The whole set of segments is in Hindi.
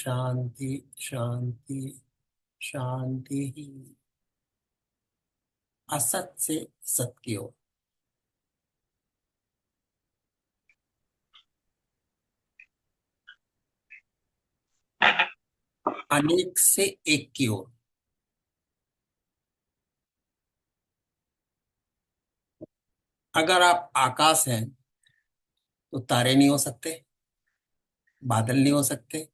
शांति शांति शांति ही। असत से सत की ओर। अनेक से एक की ओर। अगर आप आकाश हैं तो तारे नहीं हो सकते, बादल नहीं हो सकते,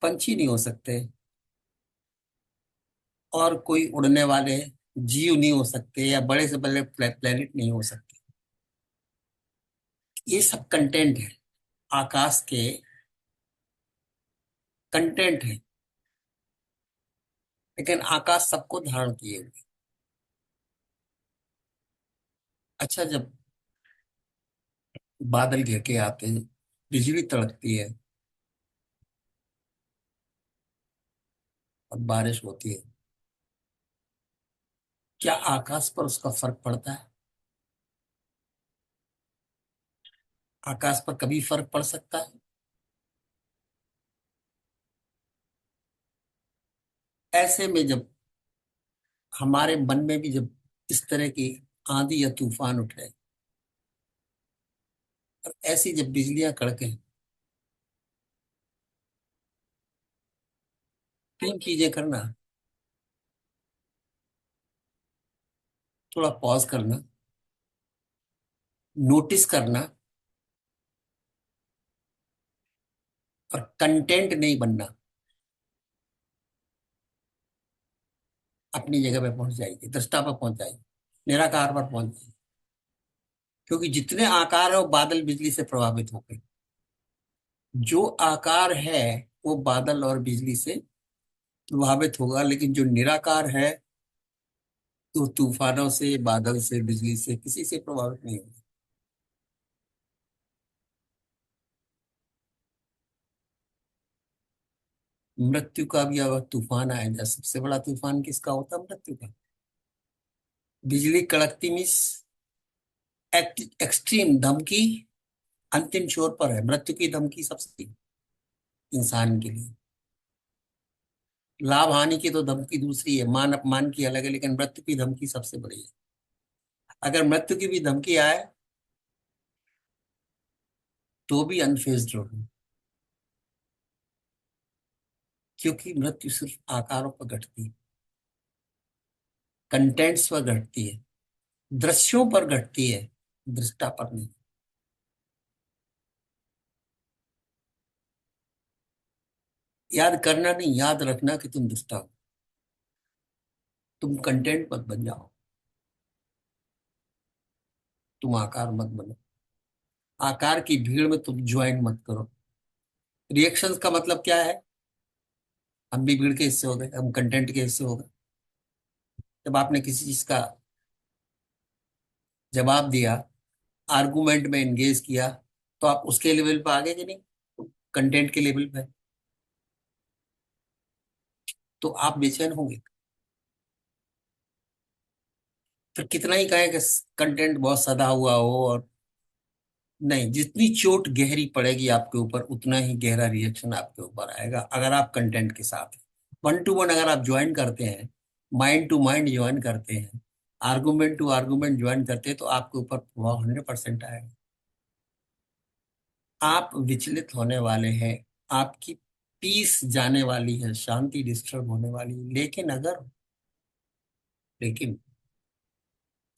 पंछी नहीं हो सकते, और कोई उड़ने वाले जीव नहीं हो सकते, या बड़े से बड़े प्लेनेट नहीं हो सकते। ये सब कंटेंट है, आकाश के कंटेंट है। लेकिन आकाश सबको धारण किए हुए। अच्छा, जब बादल घिर के आते हैं, बिजली तड़कती है और बारिश होती है, क्या आकाश पर उसका फर्क पड़ता है? आकाश पर कभी फर्क पड़ सकता है? ऐसे में जब हमारे मन में भी जब इस तरह की आंधी या तूफान उठे और ऐसी जब बिजलियां कड़के, तीन चीजें करना। थोड़ा पॉज करना, नोटिस करना, और कंटेंट नहीं बनना। अपनी जगह पे पहुंच जाएगी, दृष्टा पर पहुंच जाएगी, निराकार पर पहुंच जाएगी। क्योंकि जितने आकार है वो बादल बिजली से प्रभावित हो गए। जो आकार है वो बादल और बिजली से प्रभावित होगा, लेकिन जो निराकार है तो तूफानों से, बादल से, बिजली से, किसी से प्रभावित नहीं होगा। मृत्यु का भी अगर तूफान आएगा, सबसे बड़ा तूफान किसका होता है? मृत्यु का। बिजली कड़कती मीन्स एक्सट्रीम धमकी, अंतिम छोर पर है। मृत्यु की धमकी सबसे, इंसान के लिए। लाभ हानि की तो धमकी दूसरी है, मान अपमान की अलग है, लेकिन मृत्यु की धमकी सबसे बड़ी है। अगर मृत्यु की भी धमकी आए तो भी अनफेज्ड रहो, क्योंकि मृत्यु सिर्फ आकारों पर घटती है, कंटेंट्स पर घटती है, दृश्यों पर घटती है, दृष्टा पर नहीं। याद करना नहीं, याद रखना कि तुम दृष्टा हो। तुम कंटेंट मत बन जाओ, तुम आकार मत बनो। आकार की भीड़ में तुम ज्वाइन मत करो। रिएक्शंस का मतलब क्या है? हम भी भीड़ के हिस्से हो गए, हम कंटेंट के हिस्से हो गए। जब आपने किसी चीज का जवाब दिया, आर्गुमेंट में एंगेज किया, तो आप उसके लेवल पे आ गए कि नहीं? कंटेंट के लेवल पे। तो आप बेचैन होंगे। फिर कितना ही कहें कि कंटेंट बहुत सदा हुआ हो, और नहीं, जितनी चोट गहरी पड़ेगी आपके ऊपर, उतना ही गहरा रिएक्शन आपके ऊपर आएगा। अगर आप कंटेंट के साथ हैं, वन टू वन अगर आप ज्वाइन करते हैं, माइंड टू माइंड ज्वाइन करते हैं, आर्गुमेंट टू आर्गुमेंट ज्वाइन करते हैं, तो आपके ऊपर प्रभाव 100% आएगा। आप विचलित होने वाले हैं, आपकी पीस जाने वाली है, शांति डिस्टर्ब होने वाली है। लेकिन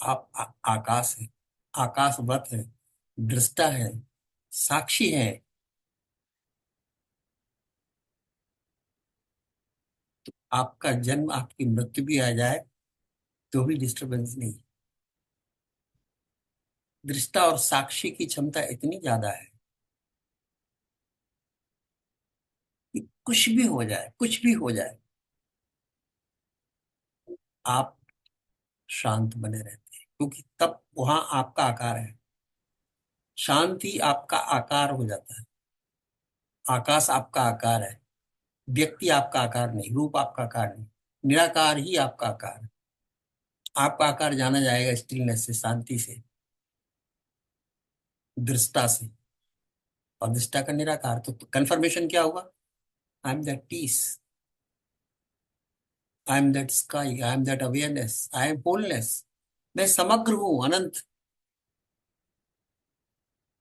आप आकाश है, आकाशवत है, दृष्टा है, साक्षी है। आपका जन्म, आपकी मृत्यु भी आ जाए तो भी डिस्टरबेंस नहीं। दृष्टा और साक्षी की क्षमता इतनी ज्यादा है कि कुछ भी हो जाए, कुछ भी हो जाए, आप शांत बने रहते हैं, क्योंकि तब वहां आपका आकार है। शांति आपका आकार हो जाता है। आकाश आपका आकार है, व्यक्ति आपका आकार नहीं, रूप आपका आकार नहीं, निराकार ही आपका आकार है। आपका आकार जाना जाएगा स्टिलनेस से, शांति से, दृष्टा से। और दृष्टा का निराकार, तो कंफर्मेशन क्या होगा? I am that peace, I am that sky, I am that awareness, I am wholeness. मैं समग्र हूं, अनंत।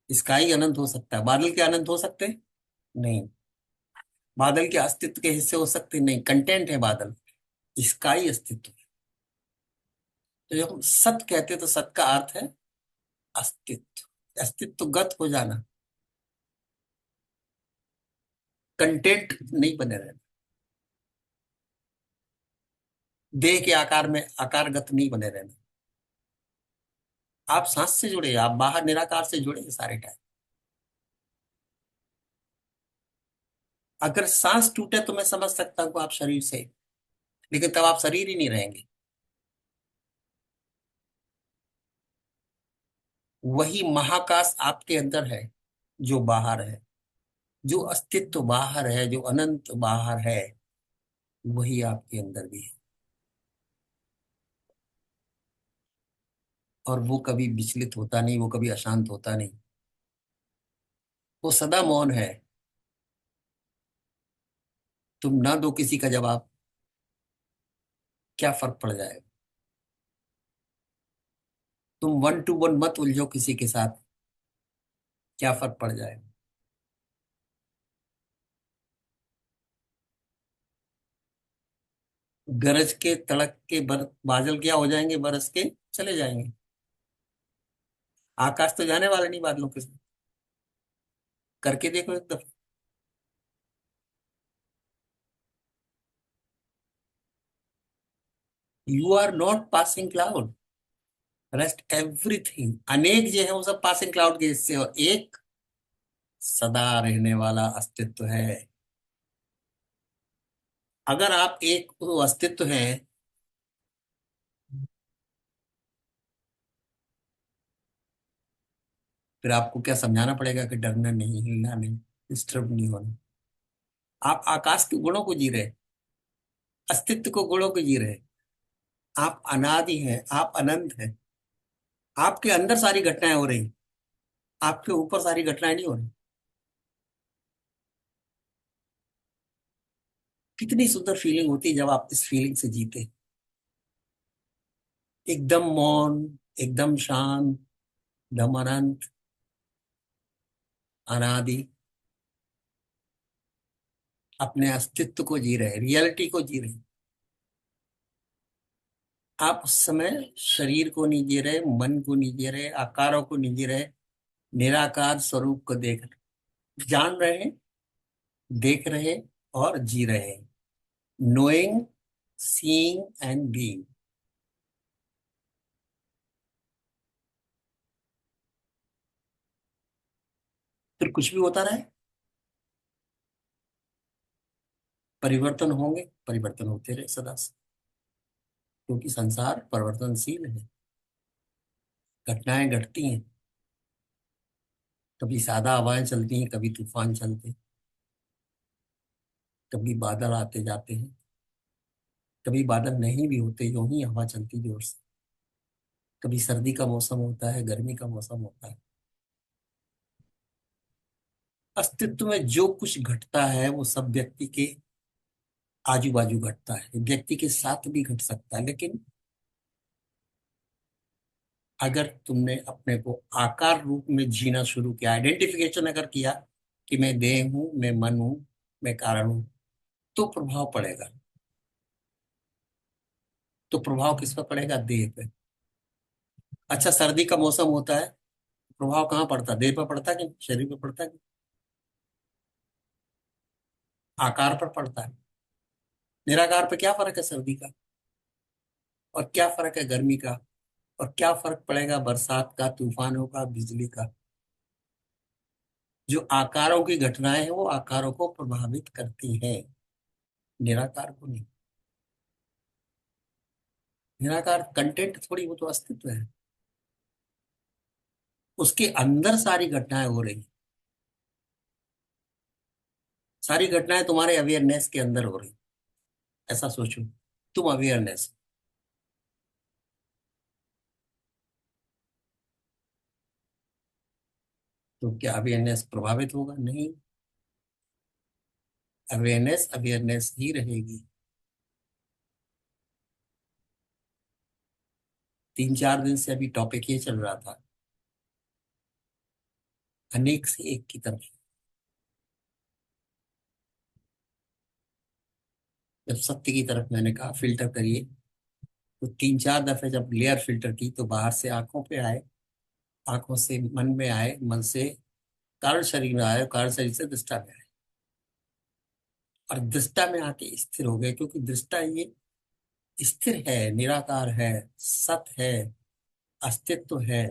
स्काई अनंत हो सकता है, बादल के अनंत हो सकते हैं? नहीं। बादल के अस्तित्व के हिस्से हो सकते हैं? नहीं, कंटेंट है बादल, स्काई अस्तित्व। तो जब हम सत कहते हैं तो सत का अर्थ है अस्तित्व, अस्तित्वगत हो जाना, कंटेंट नहीं बने रहना, देह के आकार में आकारगत नहीं बने रहना। आप सांस से जुड़े, आप बाहर निराकार से जुड़े हैं सारे टाइम। अगर सांस टूटे तो मैं समझ सकता हूँ कि आप शरीर से, लेकिन तब आप शरीर ही नहीं रहेंगे। वही महाकाश आपके अंदर है जो बाहर है, जो अस्तित्व बाहर है, जो अनंत बाहर है, वही आपके अंदर भी है। और वो कभी विचलित होता नहीं, वो कभी अशांत होता नहीं, वो सदा मौन है। तुम ना दो किसी का जवाब, क्या फर्क पड़ जाएगा? तुम वन टू वन मत उलझो किसी के साथ, क्या फर्क पड़ जाएगा? गरज के तड़क के बादल क्या हो जाएंगे? बरस के चले जाएंगे। आकाश तो जाने वाला नहीं बादलों के साथ। करके देखो एक दफा। You are not passing cloud, rest everything. अनेक जो है वो सब पासिंग क्लाउड के हिस्से, और एक सदा रहने वाला अस्तित्व है। अगर आप एक वो अस्तित्व है, फिर आपको क्या समझाना पड़ेगा कि डरना नहीं, हिलना नहीं, डिस्टर्ब नहीं होना। आप आकाश के गुणों को जी रहे, अस्तित्व को गुणों को जी रहे। आप अनादि हैं, आप अनंत हैं। आपके अंदर सारी घटनाएं हो रही, आपके ऊपर सारी घटनाएं नहीं हो रही। कितनी सुंदर फीलिंग होती है जब आप इस फीलिंग से जीते, एकदम मौन, एकदम शांत, एकदम अनंत, अनादि, अपने अस्तित्व को जी रहे, रियलिटी को जी रहे। आप उस समय शरीर को नहीं जी रहे, मन को नहीं जी रहे, आकारों को नहीं जी रहे, निराकार स्वरूप को देख रहे, जान रहे हैं, देख रहे और जी रहे हैं। Knowing, seeing and being. फिर कुछ भी होता रहे, परिवर्तन होंगे, परिवर्तन होते रहे सदा से, क्योंकि संसार परिवर्तनशील है। घटनाएं घटती हैं, कभी सादा हवाएं चलती हैं, कभी तूफान चलते हैं, कभी बादल आते जाते हैं, कभी बादल नहीं भी होते, यूं ही हवा चलती जोर से। कभी सर्दी का मौसम होता है, गर्मी का मौसम होता है। अस्तित्व में जो कुछ घटता है वो सब व्यक्ति के आजू बाजू घटता है, व्यक्ति के साथ भी घट सकता है। लेकिन अगर तुमने अपने को आकार रूप में जीना शुरू किया, आइडेंटिफिकेशन अगर किया कि मैं देह हूं, मैं मन हूं, मैं कारण हूं, तो प्रभाव पड़ेगा। तो प्रभाव किस पर पड़ेगा? देह पे। अच्छा, सर्दी का मौसम होता है, प्रभाव कहाँ पड़ता है? देह पर पड़ता है कि शरीर पर पड़ता है कि आकार पर पड़ता है? निराकार पे क्या फर्क है सर्दी का? और क्या फर्क है गर्मी का? और क्या फर्क पड़ेगा बरसात का, तूफानों का, बिजली का? जो आकारों की घटनाएं हैं वो आकारों को प्रभावित करती हैं, निराकार को नहीं। निराकार कंटेंट थोड़ी, वो तो अस्तित्व है। उसके अंदर सारी घटनाएं हो रही, सारी घटनाएं तुम्हारे अवेयरनेस के अंदर हो रही। ऐसा सोचो, तुम अवेयरनेस, तो क्या अवेयरनेस प्रभावित होगा? नहीं। अवेयरनेस अवेयरनेस ही रहेगी। 3 4 दिन से अभी टॉपिक ये चल रहा था, अनेक से एक की तरफ। जब सत्य की तरफ मैंने कहा फिल्टर करिए, तो 3 4 दफे जब लेयर फिल्टर की तो बाहर से आंखों पे आए, आंखों से मन में आए, मन से कारण शरीर में आए, कारण शरीर से दृष्टा में आए, और दृष्टा में आके स्थिर हो गए, क्योंकि दृष्टा ये स्थिर है, निराकार है, सत है, अस्तित्व है।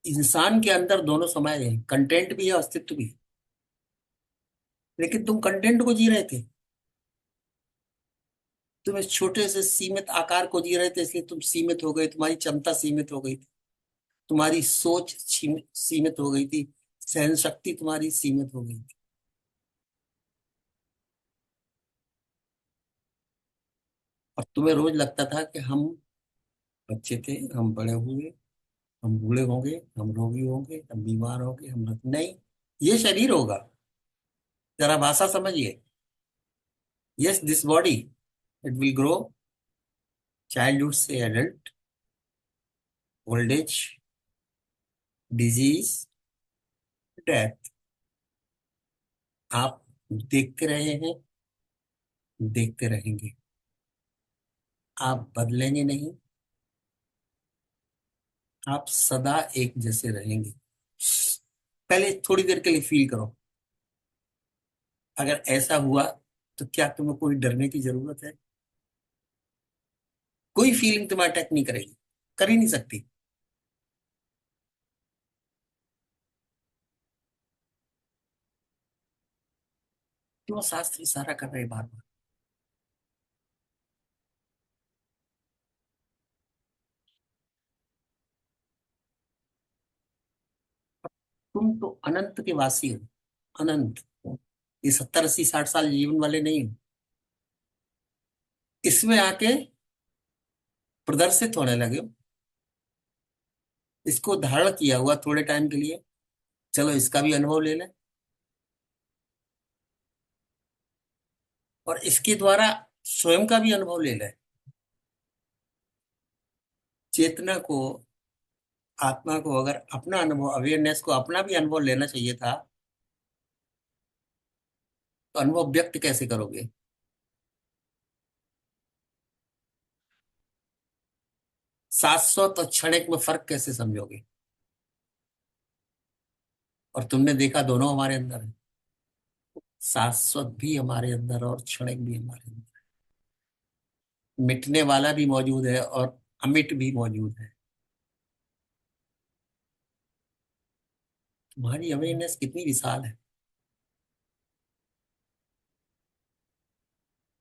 इंसान के अंदर दोनों समाये हैं, कंटेंट भी है, अस्तित्व भी है। लेकिन तुम कंटेंट को जी रहे थे, तुम इस छोटे से सीमित आकार को जी रहे थे, इसलिए तुम सीमित हो गए, तुम्हारी क्षमता सीमित हो गई थी, तुम्हारी सोच सीमित हो गई थी, सहन शक्ति तुम्हारी सीमित हो गई थी। और तुम्हें रोज लगता था कि हम बच्चे थे, हम बड़े हुए, हम बूढ़े होंगे, हम रोगी होंगे, हम बीमार होंगे, हम नहीं, ये शरीर होगा। जरा भाषा समझिए। Yes, this body, it will grow, childhood से adult, old age, disease, death. आप देखते रहे हैं, देखते रहेंगे। आप बदलेंगे नहीं, आप सदा एक जैसे रहेंगे। पहले थोड़ी देर के लिए फील करो, अगर ऐसा हुआ तो क्या तुम्हें कोई डरने की जरूरत है? कोई फीलिंग तुम्हें अटैक नहीं करेगी, कर ही नहीं सकती। क्यों शास्त्र इशारा कर रहे हैं बार बार? तुम तो अनंत के वासी हो, अनंत। ये 70 80 60 साल जीवन वाले नहीं हो। इसमें आके प्रदर्शित होने लगे हो, इसको धारण किया हुआ थोड़े टाइम के लिए, चलो इसका भी अनुभव ले लें, और इसके द्वारा स्वयं का भी अनुभव ले लें। चेतना को, आत्मा को अगर अपना अनुभव, अवेयरनेस को अपना भी अनुभव लेना चाहिए था, तो अनुभव व्यक्त कैसे करोगे? शाश्वत और क्षणिक में फर्क कैसे समझोगे? और तुमने देखा दोनों हमारे अंदर है, शाश्वत भी हमारे अंदर और क्षणिक भी हमारे अंदर। मिटने वाला भी मौजूद है और अमिट भी मौजूद है। तुम्हारी अवेयरनेस कितनी विशाल है,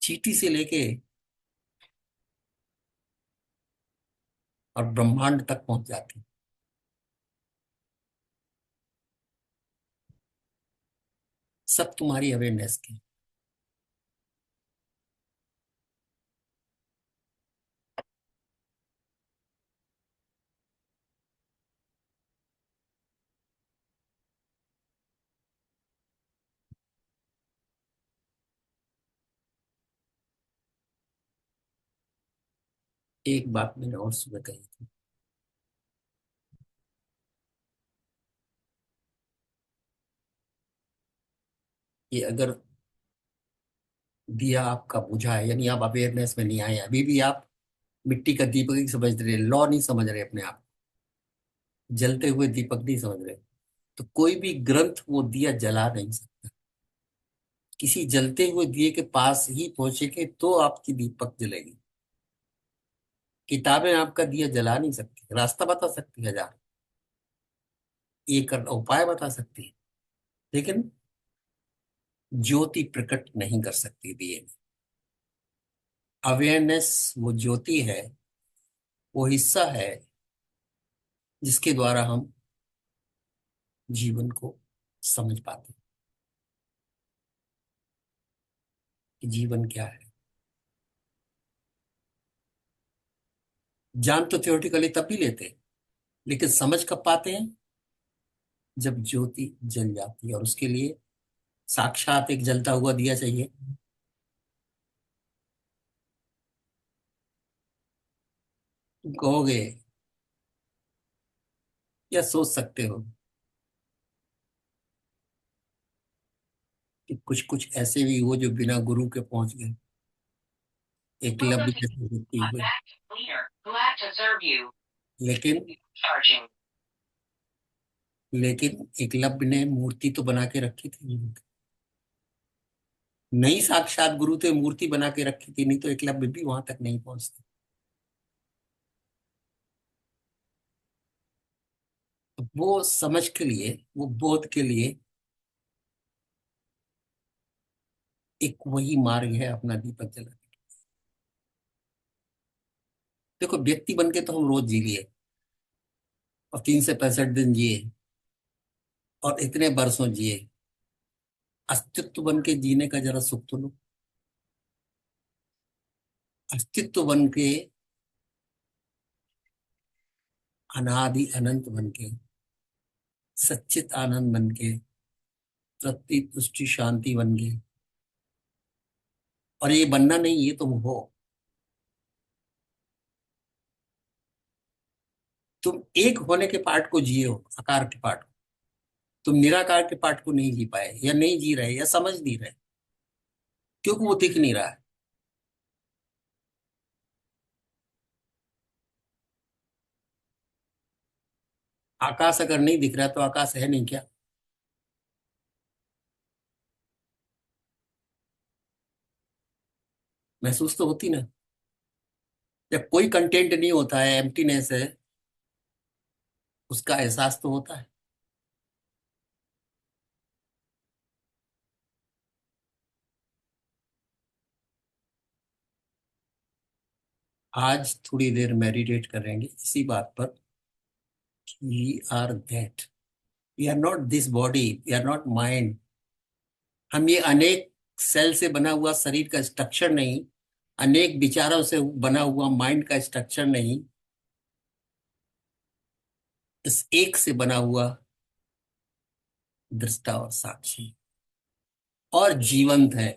चींटी से लेके और ब्रह्मांड तक पहुंच जाती है। सब तुम्हारी अवेयरनेस की। एक बात मैंने और सुबह कही थी, कि अगर दिया आपका बुझा है, यानी आप अवेयरनेस में नहीं आए, अभी भी आप मिट्टी का दीपक ही समझ रहे, लॉ नहीं समझ रहे अपने आप, जलते हुए दीपक नहीं समझ रहे, तो कोई भी ग्रंथ वो दिया जला नहीं सकता। किसी जलते हुए दिए के पास ही पहुंचेंगे तो आपकी दीपक जलेगी। किताबें आपका दिया जला नहीं सकती, रास्ता बता सकती है, हजार ये कर उपाय बता सकती है, लेकिन ज्योति प्रकट नहीं कर सकती दिए में। अवेयरनेस वो ज्योति है, वो हिस्सा है, जिसके द्वारा हम जीवन को समझ पाते हैं कि जीवन क्या है। जान तो थ्योरेटिकली तब भी लेते हैं, लेकिन समझ कब पाते हैं? जब ज्योति जल जाती है, और उसके लिए साक्षात एक जलता हुआ दिया चाहिए। तुम कहोगे या सोच सकते हो कि कुछ कुछ ऐसे भी हो जो बिना गुरु के पहुंच गए, एकलव्य जैसे व्यक्ति हुए। लेकिन लेकिन एकलव्य ने मूर्ति तो बना के रखी थी, नहीं साक्षात गुरु थे, मूर्ति बना के रखी थी, नहीं तो एकलव्य भी वहां तक नहीं पहुंचते। तो वो समझ के लिए, वो बोध के लिए एक वही मार्ग है, अपना दीपक जला। देखो, व्यक्ति बन के तो हम रोज जी लिए, और 365 दिन जिए, और इतने बरसों जिए। अस्तित्व बन के जीने का जरा सुख तो लो। अस्तित्व बन के, अनादि अनंत बन के, सच्चित आनंद बन के, तृप्ति तुष्टि शांति बन के। और ये बनना नहीं, ये तुम हो। तुम एक होने के पार्ट को जिए हो, आकार के पार्ट को। तुम निराकार के पार्ट को नहीं जी पाए, या नहीं जी रहे, या समझ नहीं रहे, क्योंकि वो दिख नहीं रहा है। आकाश अगर नहीं दिख रहा तो आकाश है नहीं क्या? महसूस तो होती ना। जब कोई कंटेंट नहीं होता है, एम्प्टीनेस है, उसका एहसास तो होता है। आज थोड़ी देर मेडिटेट करेंगे इसी बात पर। We are that, we are not this body, we are not mind. हम ये अनेक सेल से बना हुआ शरीर का स्ट्रक्चर नहीं, अनेक विचारों से बना हुआ माइंड का स्ट्रक्चर नहीं, इस एक से बना हुआ दृष्टा और साक्षी, और जीवंत है।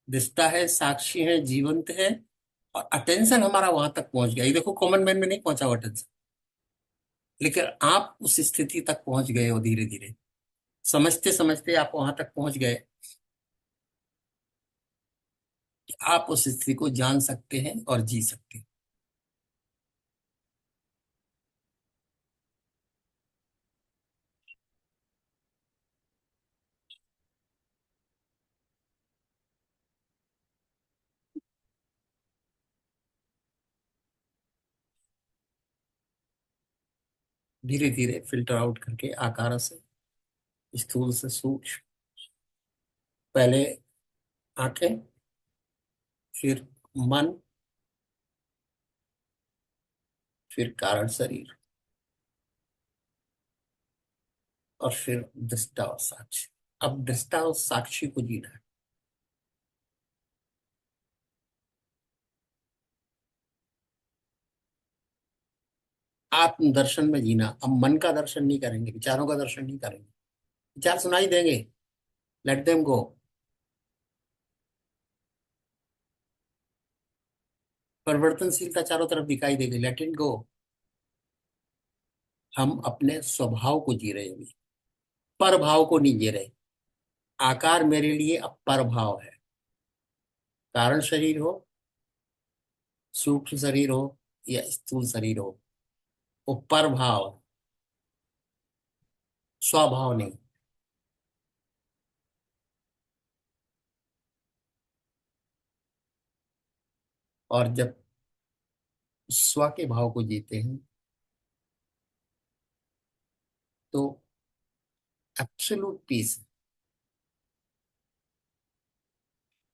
दृष्टा है, साक्षी है, जीवंत है, और अटेंशन हमारा वहां तक पहुंच गया। ये देखो, कॉमन मैन में नहीं पहुंचा वो अटेंशन, लेकिन आप उस स्थिति तक पहुंच गए हो धीरे धीरे। समझते समझते आप वहां तक पहुंच गए कि आप उस स्थिति को जान सकते हैं और जी सकते हैं। धीरे धीरे फिल्टर आउट करके, आकार से, स्थूल से सूक्ष्म। पहले आंखें, फिर मन, फिर कारण शरीर, और फिर दृष्टा और साक्षी। अब दृष्टा और साक्षी को जीना है। आत्म दर्शन में जीना। अब मन का दर्शन नहीं करेंगे, विचारों का दर्शन नहीं करेंगे। विचार सुनाई देंगे, लेट देम गो। परिवर्तनशीलता चारों तरफ दिखाई देगी, लेट इट गो। हम अपने स्वभाव को जी रहे हैं अभी, पर भाव को नहीं जी रहे। आकार मेरे लिए अब पर भाव है। कारण शरीर हो, सूक्ष्म शरीर हो, या स्थूल शरीर हो, वो पर भाव, स्वभाव नहीं। और जब स्व के भाव को जीते हैं, तो एब्सोल्यूट पीस।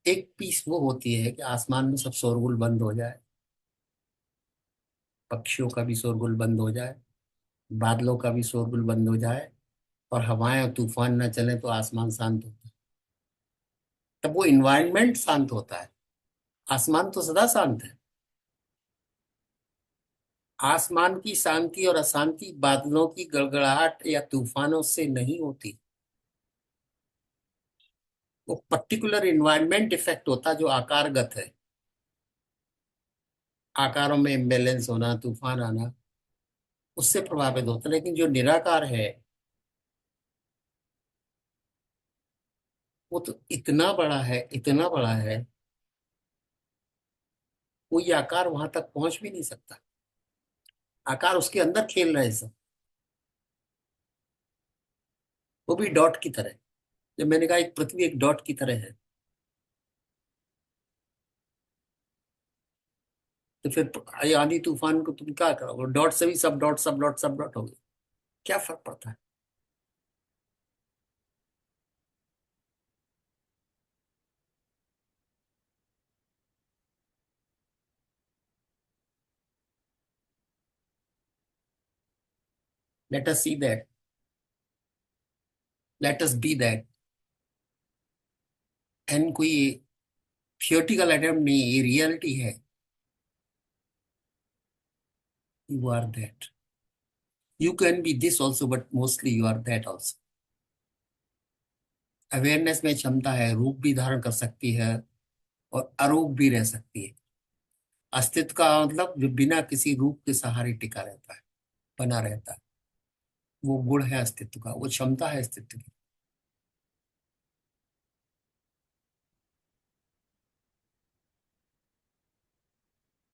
एक पीस वो होती है कि आसमान में सब शोरगुल बंद हो जाए, पक्षियों का भी शोरगुल बंद हो जाए, बादलों का भी शोरगुल बंद हो जाए, और हवाएं और तूफान न चले, तो आसमान शांत होता है। तब वो इन्वायरमेंट शांत होता है। आसमान तो सदा शांत है। आसमान की शांति और अशांति बादलों की गड़गड़ाहट या तूफानों से नहीं होती। वो पर्टिकुलर इन्वायरमेंट इफेक्ट होता है जो आकारगत है। आकारों में इम्बेलेंस होना, तूफान आना, उससे प्रभावित होता है। लेकिन जो निराकार है वो तो इतना बड़ा है, इतना बड़ा है, कोई आकार वहां तक पहुंच भी नहीं सकता। आकार उसके अंदर खेल रहे हैं सब। वो भी डॉट की तरह। जब मैंने कहा एक पृथ्वी एक डॉट की तरह है, तो फिर ये आंधी तूफान को तुम क्या करोगे? डॉट से भी सब डॉट, सब डॉट, सब डॉट हो गए। क्या फर्क पड़ता है? Let us see that, let us be that. And कोई थियोटिकल अटेम्प्ट नहीं, ये रियलिटी है। You are that. You can be this also, but mostly you are that also. Awareness में क्षमता है, रूप भी धारण कर सकती है और अरूप भी रह सकती है। अस्तित्व का मतलब जो बिना किसी रूप के सहारे टिका रहता है, बना रहता है, वो गुण है अस्तित्व का, वो क्षमता है अस्तित्व की।